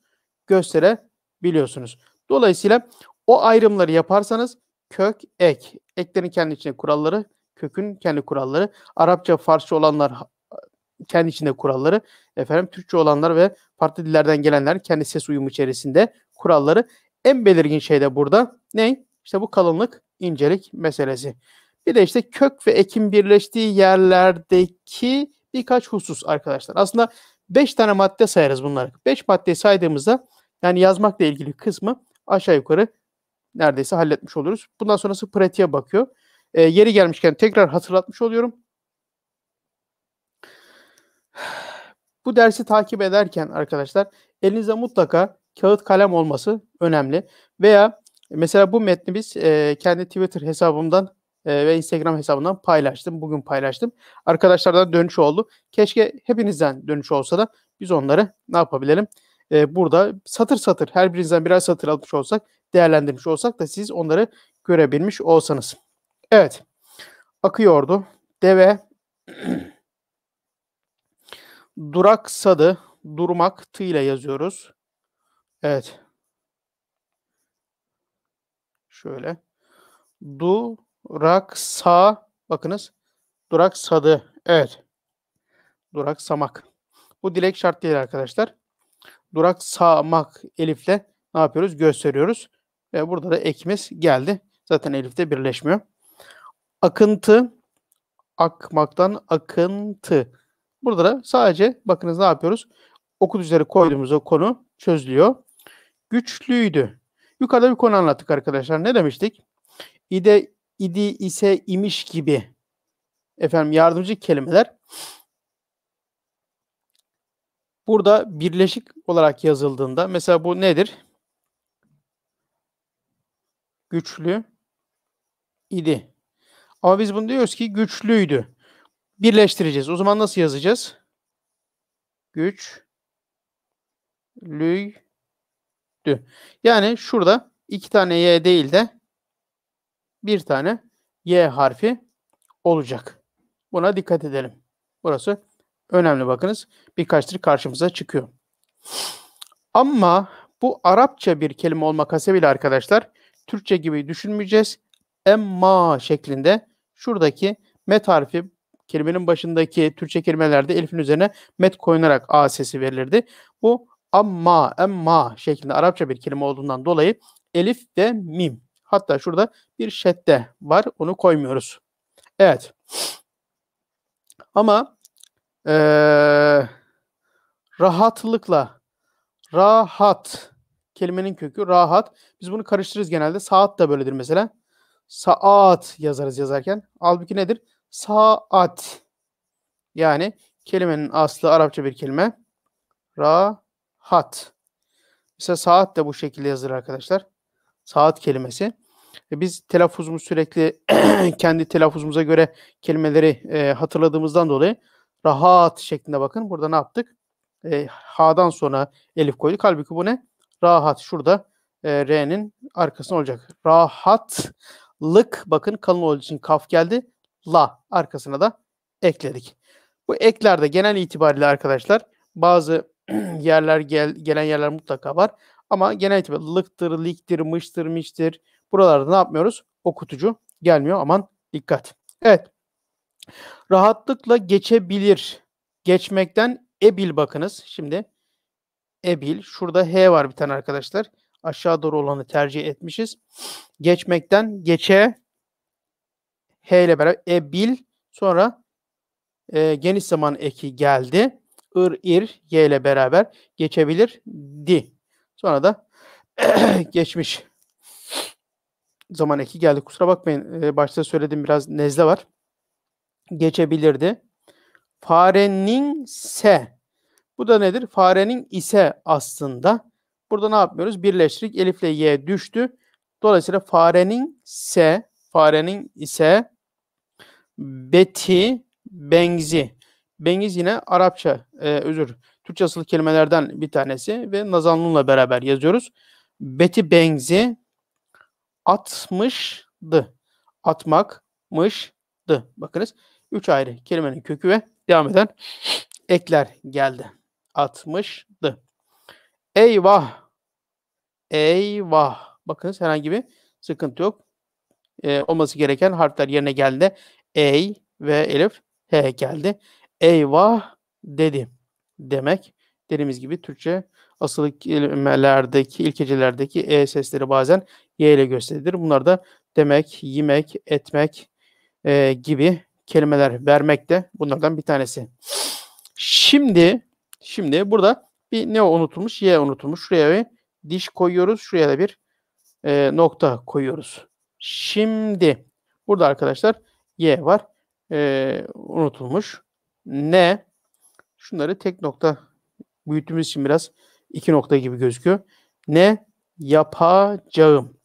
Gösterebiliyorsunuz. Dolayısıyla o ayrımları yaparsanız kök ek. Eklerin kendi içinde kuralları, kökün kendi kuralları, Arapça, Farsça olanlar kendi içinde kuralları, Türkçe olanlar ve farklı dillerden gelenler kendi ses uyumu içerisinde kuralları. En belirgin şey de burada ne? İşte bu kalınlık, incelik meselesi. Bir de işte kök ve ekin birleştiği yerlerdeki birkaç husus arkadaşlar. Aslında 5 tane madde sayarız bunları. 5 maddeyi saydığımızda yani yazmakla ilgili kısmı aşağı yukarı neredeyse halletmiş oluruz. Bundan sonrası pratiğe bakıyor. Yeri gelmişken tekrar hatırlatmış oluyorum. Bu dersi takip ederken arkadaşlar elinizde mutlaka kağıt kalem olması önemli. Veya mesela bu metni biz kendi Twitter hesabımdan ve Instagram hesabından paylaştım. Bugün paylaştım. Arkadaşlardan dönüş oldu. Keşke hepinizden dönüş olsa da biz onları ne yapabilelim? Burada satır satır her birinizden birer satır almış olsak, değerlendirmiş olsak da siz onları görebilmiş olsanız. Evet. Akıyordu. Deve duraksadı. Durmak tı ile yazıyoruz. Evet. Şöyle. Duraksa. Bakınız. Duraksadı. Evet. Duraksamak. Bu dilek şart değil arkadaşlar. Duraksamak elifle ne yapıyoruz? Gösteriyoruz. Ve burada da ekimiz geldi. Zaten elifte birleşmiyor. Akıntı. Akmaktan akıntı. Burada da sadece bakınız ne yapıyoruz? Okul üzeri koyduğumuz o konu çözülüyor. Güçlüydü. Yukarıda bir konu anlattık arkadaşlar. Ne demiştik? İde, idi, ise, imiş gibi yardımcı kelimeler burada birleşik olarak yazıldığında mesela bu nedir? Güçlü idi. Ama biz bunu diyoruz ki güçlüydü. Birleştireceğiz. O zaman nasıl yazacağız? Güçlüydü. Yani şurada 2 tane Y değil de bir tane Y harfi olacak. Buna dikkat edelim. Burası önemli bakınız. Birkaçtır karşımıza çıkıyor. Ama bu Arapça bir kelime olmak hasebiyle arkadaşlar Türkçe gibi düşünmeyeceğiz. Emma şeklinde şuradaki met harfi kelimenin başındaki Türkçe kelimelerde elifin üzerine met koyularak a sesi verilirdi. Bu amma, emma şeklinde Arapça bir kelime olduğundan dolayı elif ve mim. Hatta şurada bir şedde var. Onu koymuyoruz. Evet. Ama rahatlıkla, rahat kelimenin kökü rahat. Biz bunu karıştırırız genelde. Saat de böyledir mesela. Saat yazarız yazarken. Halbuki nedir? Saat. Yani kelimenin aslı Arapça bir kelime. Rahat. Mesela saat de bu şekilde yazılır arkadaşlar. Saat kelimesi. Biz telaffuzumuz sürekli kendi telaffuzumuza göre kelimeleri hatırladığımızdan dolayı rahat şeklinde bakın. Burada ne yaptık? Ha'dan sonra elif koyduk. Halbuki bu ne? Rahat. Şurada R'nin arkasında olacak. Rahatlık. Bakın kalın olduğu için kaf geldi. La arkasına da ekledik. Bu eklerde genel itibariyle arkadaşlar bazı yerler gelen yerler mutlaka var. Ama genel itibariyle lıktır, liktir, mıştır, miştir. Buralarda ne yapmıyoruz? Okutucu gelmiyor. Aman dikkat. Evet. Rahatlıkla geçebilir. Geçmekten ebil bakınız. Şimdi ebil. Şurada H var bir tane arkadaşlar. Aşağı doğru olanı tercih etmişiz. Geçmekten geçe H ile beraber ebil. Sonra geniş zaman eki geldi. Ir, Y ile beraber geçebilir. Di. Sonra da geçmiş zaman eki geldi. Kusura bakmayın. Başta söylediğim biraz nezle var. Geçebilirdi. Farenin se. Bu da nedir? Farenin ise aslında. Burada ne yapmıyoruz? Birleştirdik. Elif ile Y düştü. Dolayısıyla farenin ise beti, benzi. Bengiz yine Arapça, Türkçe asıl kelimelerden bir tanesi ve nazanlunla beraber yazıyoruz. Beti benzi atmıştı. Atmakmıştı. Bakınız 3 ayrı kelimenin kökü ve devam eden ekler geldi. Atmıştı. Eyvah. Eyvah. Bakınız herhangi bir sıkıntı yok. Olması gereken harfler yerine geldi. Ey ve elif H geldi. Eyvah dedi demek. Dediğimiz gibi Türkçe asıl kelimelerdeki, ilk hecelerdeki E sesleri bazen Y ile gösterilir. Bunlar da demek, yemek, etmek gibi kelimeler vermek de bunlardan bir tanesi. Şimdi burada bir ne unutulmuş? Y unutulmuş. Şuraya bir diş koyuyoruz. Şuraya da bir nokta koyuyoruz. Şimdi burada arkadaşlar Y var. Unutulmuş. Ne? Şunları tek nokta büyüttüğümüz için biraz iki nokta gibi gözüküyor. Ne yapacağım?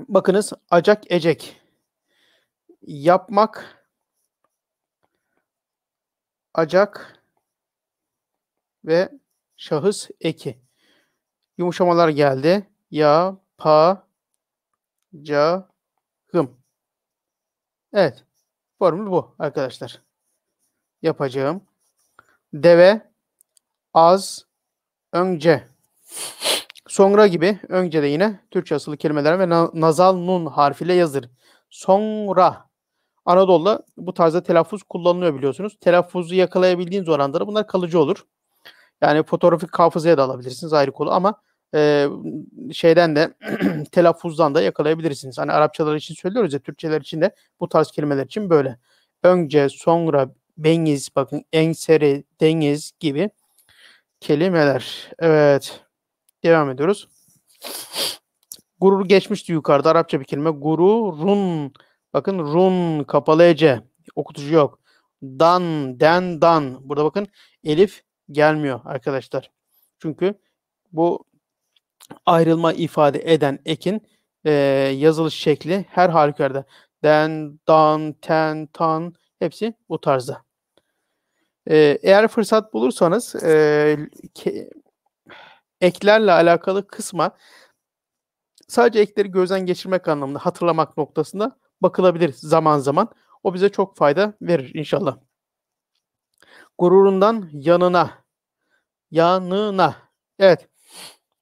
Bakınız acak ecek. Yapmak acak ve şahıs eki. Yumuşamalar geldi. Yapacağım. Evet. Formül bu arkadaşlar. Yapacağım. Deve az önce. Sonra gibi önce de yine Türkçe asıllı kelimeler ve nazal nun harfiyle yazılır. Sonra. Anadolu'da bu tarzda telaffuz kullanılıyor biliyorsunuz. Telaffuzu yakalayabildiğiniz oranda da bunlar kalıcı olur. Yani fotoğrafik hafızaya da alabilirsiniz ayrı konu ama şeyden de telaffuzdan da yakalayabilirsiniz. Hani Arapçalar için söylüyoruz ya Türkçeler için de bu tarz kelimeler için böyle. Önce, sonra, beniz, bakın enseri, deniz gibi kelimeler. Evet. Devam ediyoruz. Gurur geçmişti yukarıda. Arapça bir kelime. Gururun. Bakın run kapalı ece. Okutucu yok. Dan, den, dan. Burada bakın elif gelmiyor arkadaşlar. Çünkü bu ayrılma ifade eden ekin yazılış şekli her halükarda. Den, dan, ten, tan hepsi bu tarzda. Eğer fırsat bulursanız eklerle alakalı kısma sadece ekleri gözden geçirmek anlamında hatırlamak noktasında bakılabilir zaman zaman. O bize çok fayda verir inşallah. Gururundan yanına. Yanına. Evet.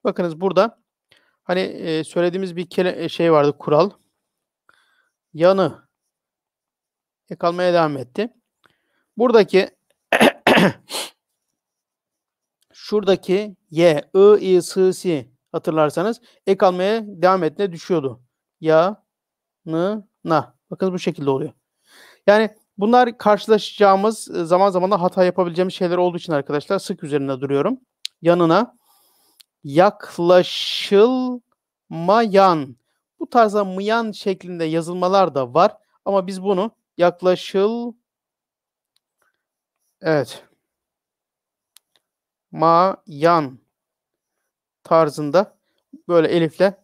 Bakınız burada hani söylediğimiz bir şey vardı kural. Yanı. Ek almaya devam etti. Buradaki şuradaki y, I, I, S, S hatırlarsanız ek almaya devam ettiğinde düşüyordu. Ya, n, na. Bakın bu şekilde oluyor. Yani bunlar karşılaşacağımız, zaman zaman da hata yapabileceğimiz şeyler olduğu için arkadaşlar sık üzerinde duruyorum. Yanına yaklaşılmayan. Bu tarzda mıyan şeklinde yazılmalar da var. Ama biz bunu evet, mayan tarzında böyle elifle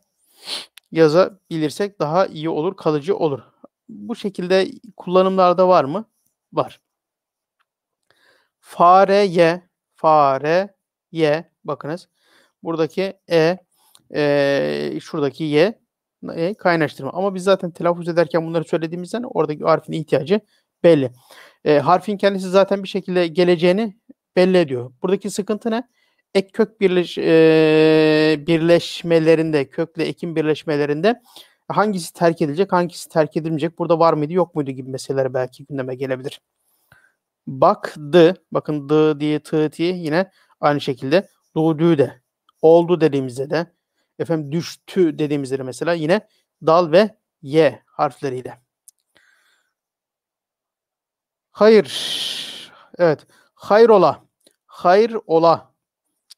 yazabilirsek daha iyi olur, kalıcı olur. Bu şekilde kullanımlarda var mı? Var. Fareye, bakınız. Buradaki şuradaki y kaynaştırma. Ama biz zaten telaffuz ederken bunları söylediğimizden oradaki harfin ihtiyacı belli. Harfin kendisi zaten bir şekilde geleceğini belli ediyor. Buradaki sıkıntı ne? Ek kök birleşmelerinde, kökle ekim birleşmelerinde hangisi terk edilecek, hangisi terk edilmeyecek, burada var mıydı, yok muydu gibi meseleler belki gündeme gelebilir. Baktı, bakın dı diye tı diye yine aynı şekilde doğdu de, oldu dediğimizde de, efendim düştü dediğimizde de mesela yine dal ve y harfleriyle. Hayır, evet, hayrola, hayır ola.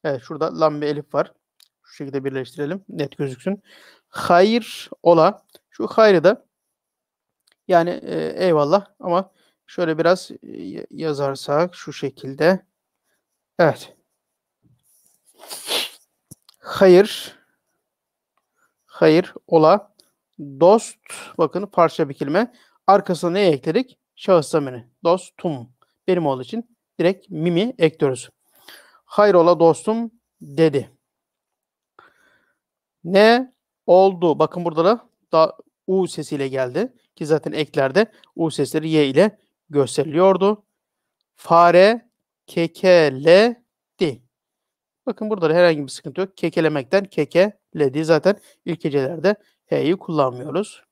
Evet, şurada lam ve elif var. Şu şekilde birleştirelim, net gözüksün. Hayır ola. Şu hayrı da yani eyvallah ama şöyle biraz yazarsak şu şekilde. Evet. Hayır. Hayır ola. Dost. Bakın parça bir kelime. Arkasına ne ekledik? Şahıs zamiri. Dostum. Benim olduğu için direkt mimi ekliyoruz. Hayır ola dostum dedi. Ne oldu? Bakın burada da U sesiyle geldi. Ki zaten eklerde U sesleri Y ile gösteriliyordu. Fare kekeledi. Bakın burada da herhangi bir sıkıntı yok. Kekelemekten kekeledi. Zaten ilk hecelerde H'yi kullanmıyoruz.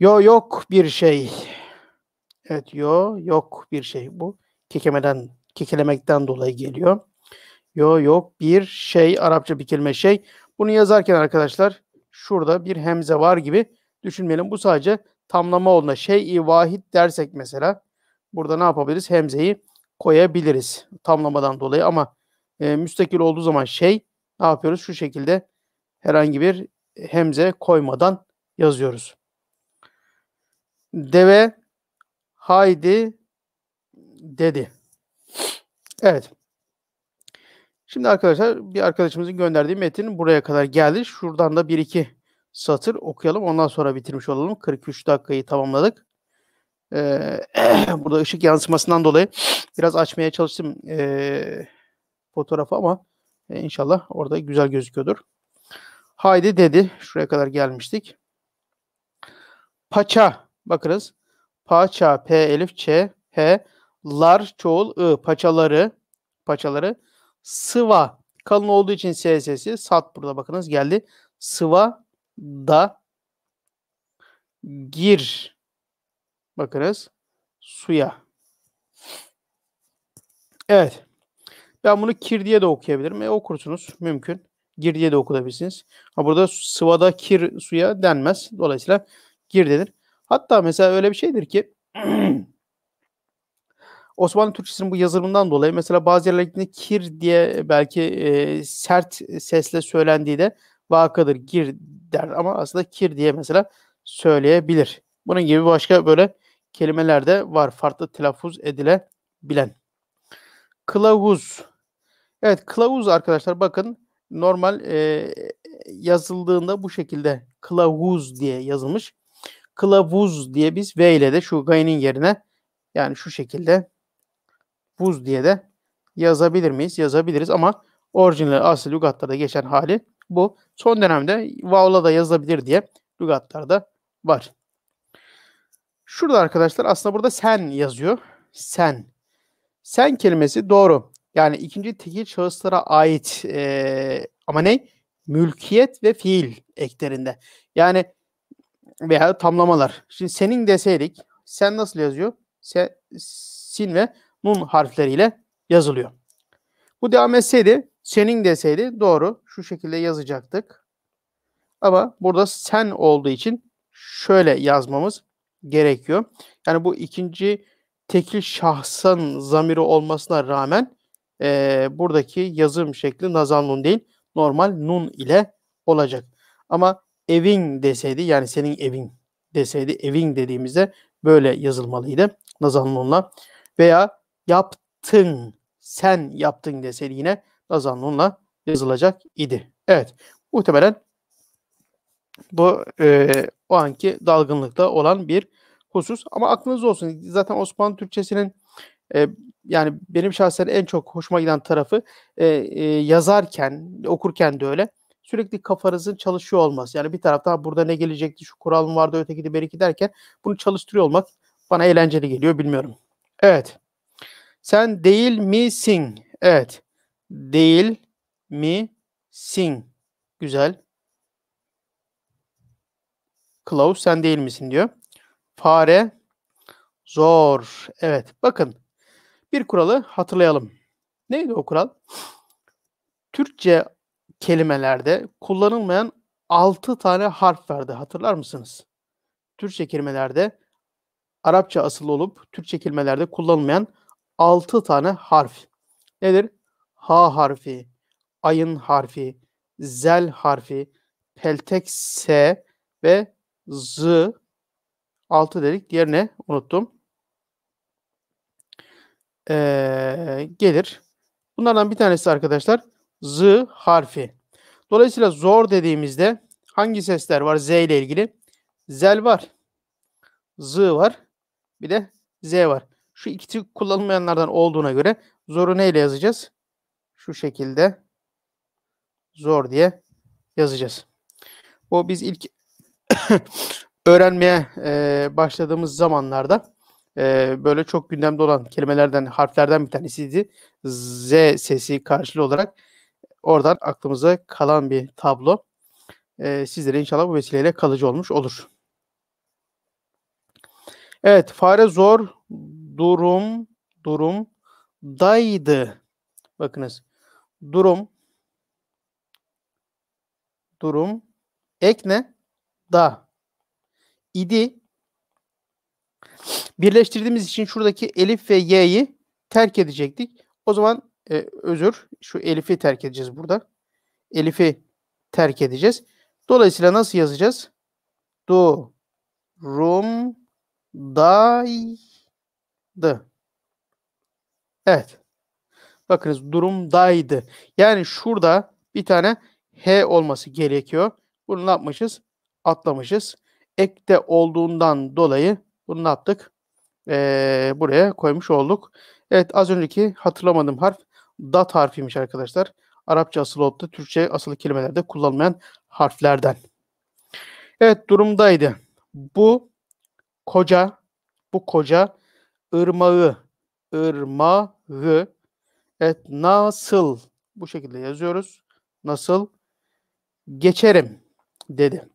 Yok bir şey. Evet, yok bir şey. Bu kekelemekten dolayı geliyor. Yok bir şey. Arapça bir kelime şey. Bunu yazarken arkadaşlar şurada bir hemze var gibi düşünmeyelim. Bu sadece tamlama olduğunda şey-i vahid dersek mesela burada ne yapabiliriz? Hemzeyi koyabiliriz tamlamadan dolayı ama müstakil olduğu zaman şey ne yapıyoruz? Şu şekilde herhangi bir hemze koymadan yazıyoruz. Deve haydi dedi. Evet. Şimdi arkadaşlar bir arkadaşımızın gönderdiği metin buraya kadar geldi. Şuradan da bir iki satır okuyalım. Ondan sonra bitirmiş olalım. 43 dakikayı tamamladık. Burada ışık yansımasından dolayı biraz açmaya çalıştım fotoğrafı ama inşallah orada güzel gözüküyordur. Haydi dedi. Şuraya kadar gelmiştik. Paça. Bakınız. Paça. P, elif, ç, h. Lar, çoğul, I. Paçaları. Sıva. Kalın olduğu için S sesi. Sat burada bakınız geldi. Sıva da gir. Bakınız. Suya. Evet. Ben bunu kir diye de okuyabilirim. Okursunuz. Mümkün. Gir diye de okuyabilirsiniz. Burada sıvada kir suya denmez. Dolayısıyla gir denir. Hatta mesela öyle bir şeydir ki Osmanlı Türkçesinin bu yazılımından dolayı mesela bazı yerlerinde kir diye belki sert sesle söylendiği de vakadır. Gir der ama aslında kir diye mesela söyleyebilir. Bunun gibi başka böyle kelimeler de var. Farklı telaffuz edilebilen. Kılavuz. Evet, kılavuz arkadaşlar bakın normal yazıldığında bu şekilde kılavuz diye yazılmış. Kılavuz diye biz V ile de şu gaynin yerine yani şu şekilde buz diye de yazabilir miyiz? Yazabiliriz ama orijinal asıl lügatlarda geçen hali bu. Son dönemde vav'la da yazılabilir diye lügatlarda var. Şurada arkadaşlar aslında burada sen yazıyor. Sen. Sen kelimesi doğru. Yani ikinci tekil şahıslara ait ama ne? Mülkiyet ve fiil eklerinde. Yani veya tamlamalar. Şimdi senin deseydik, sen nasıl yazıyor? Sin ve nun harfleriyle yazılıyor. Bu devam etseydi, senin deseydi doğru şu şekilde yazacaktık. Ama burada sen olduğu için şöyle yazmamız gerekiyor. Yani bu ikinci tekil şahsın zamiri olmasına rağmen buradaki yazım şekli nazal nun değil, normal nun ile olacak. Ama evin deseydi, yani senin evin deseydi, evin dediğimizde böyle yazılmalıydı nazal nunla. Veya yaptın, sen yaptın deseydi yine nazal nunla yazılacak idi. Evet, muhtemelen bu o anki dalgınlıkta olan bir husus. Ama aklınızda olsun. Zaten Osmanlı Türkçesinin e, yani benim şahsen en çok hoşuma giden tarafı yazarken, okurken de öyle. Sürekli kafanızın çalışıyor olması. Yani bir tarafta burada ne gelecekti, şu kural mı vardı, öteki de beriki derken bunu çalıştırıyor olmak bana eğlenceli geliyor, bilmiyorum. Evet. Sen değil misin? Evet. Değil misin? Güzel. Kılavuz sen değil misin diyor. Fare zor. Evet. Bakın bir kuralı hatırlayalım. Neydi o kural? Türkçe kelimelerde kullanılmayan 6 tane harf vardı. Hatırlar mısınız? Türkçe kelimelerde Arapça asıllı olup Türkçe kelimelerde kullanılmayan 6 tane harf. Nedir? H harfi, ayın harfi, zel harfi, peltek S ve Z. 6 dedik. Diğerini unuttum. Gelir. Bunlardan bir tanesi arkadaşlar Z harfi. Dolayısıyla zor dediğimizde hangi sesler var Z ile ilgili? Zel var. Z var. Bir de Z var. Şu ikisi kullanılmayanlardan olduğuna göre zoru neyle yazacağız? Şu şekilde zor diye yazacağız. O biz ilk öğrenmeye başladığımız zamanlarda böyle çok gündemde olan kelimelerden, harflerden bir tanesiydi. Z sesi karşılığı olarak oradan aklımıza kalan bir tablo. Sizlere inşallah bu vesileyle kalıcı olmuş olur. Evet, fare zor durumdaydı. Bakınız. Durum ek ne? Da. İdi. Birleştirdiğimiz için şuradaki elif ve y'yi terk edecektik. O zaman şu elifi terk edeceğiz burada. Elifi terk edeceğiz. Dolayısıyla nasıl yazacağız? Durumdaydı. Evet. Bakınız durumdaydı. Yani şurada bir tane H olması gerekiyor. Bunu ne yapmışız? Atlamışız. Ekte olduğundan dolayı bunu ne yaptık? Buraya koymuş olduk. Evet, az önceki hatırlamadığım harf dat harfiymiş arkadaşlar. Arapça asılı olup Türkçe asılı kelimelerde kullanılmayan harflerden. Evet, durumdaydı. Bu koca ırmağı evet, nasıl bu şekilde yazıyoruz. Nasıl geçerim dedi.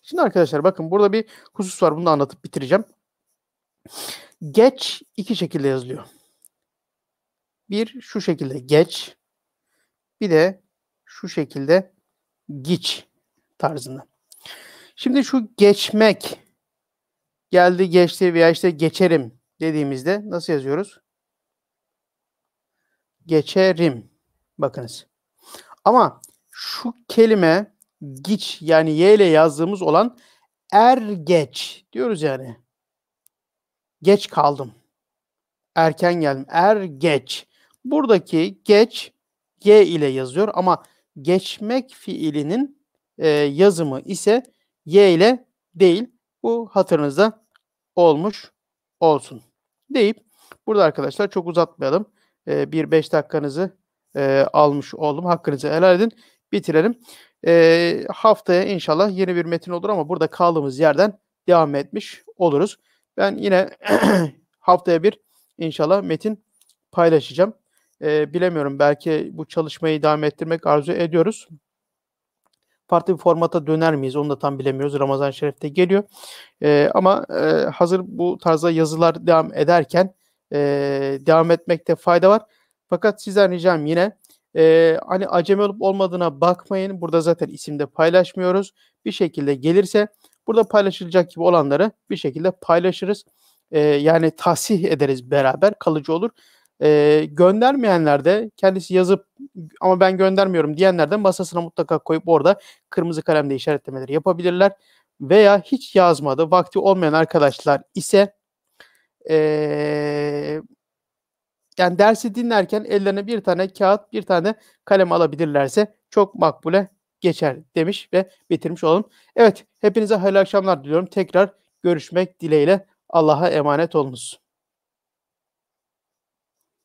Şimdi arkadaşlar bakın burada bir husus var. Bunu da anlatıp bitireceğim. Geç iki şekilde yazılıyor. Bir şu şekilde geç. Bir de şu şekilde giç tarzında. Şimdi şu geçmek, geldi geçti veya işte geçerim dediğimizde nasıl yazıyoruz? Geçerim. Bakınız. Ama şu kelime giç, yani y ile yazdığımız olan geç diyoruz yani. Geç kaldım. Erken geldim. Geç. Buradaki geç y ile yazıyor ama geçmek fiilinin yazımı ise y ile değil. Bu hatırınızda olmuş olsun deyip burada arkadaşlar çok uzatmayalım. Bir 5 dakikanızı almış oldum. Hakkınızı helal edin. Bitirelim. Haftaya inşallah yeni bir metin olur ama burada kaldığımız yerden devam etmiş oluruz. Ben yine haftaya bir inşallah metin paylaşacağım. Bilemiyorum, belki bu çalışmayı devam ettirmek arzu ediyoruz. farklı bir formata döner miyiz? Onu da tam bilemiyoruz. Ramazan-ı Şerif de geliyor. Ama hazır bu tarzda yazılar devam ederken devam etmekte fayda var. Fakat sizden ricam yine hani acemi olup olmadığına bakmayın. Burada zaten isimde paylaşmıyoruz. Bir şekilde gelirse burada paylaşılacak gibi olanları bir şekilde paylaşırız. Yani tahsih ederiz beraber. Kalıcı olur. Göndermeyenler de kendisi yazıp ama ben göndermiyorum diyenler de masasına mutlaka koyup orada kırmızı kalemle işaretlemeleri yapabilirler. Veya hiç yazmadı, vakti olmayan arkadaşlar ise eee, yani dersi dinlerken ellerine bir tane kağıt, bir tane kalem alabilirlerse çok makbule geçer demiş ve bitirmiş olalım. Evet, hepinize hayırlı akşamlar diliyorum. Tekrar görüşmek dileğiyle. Allah'a emanet olunuz.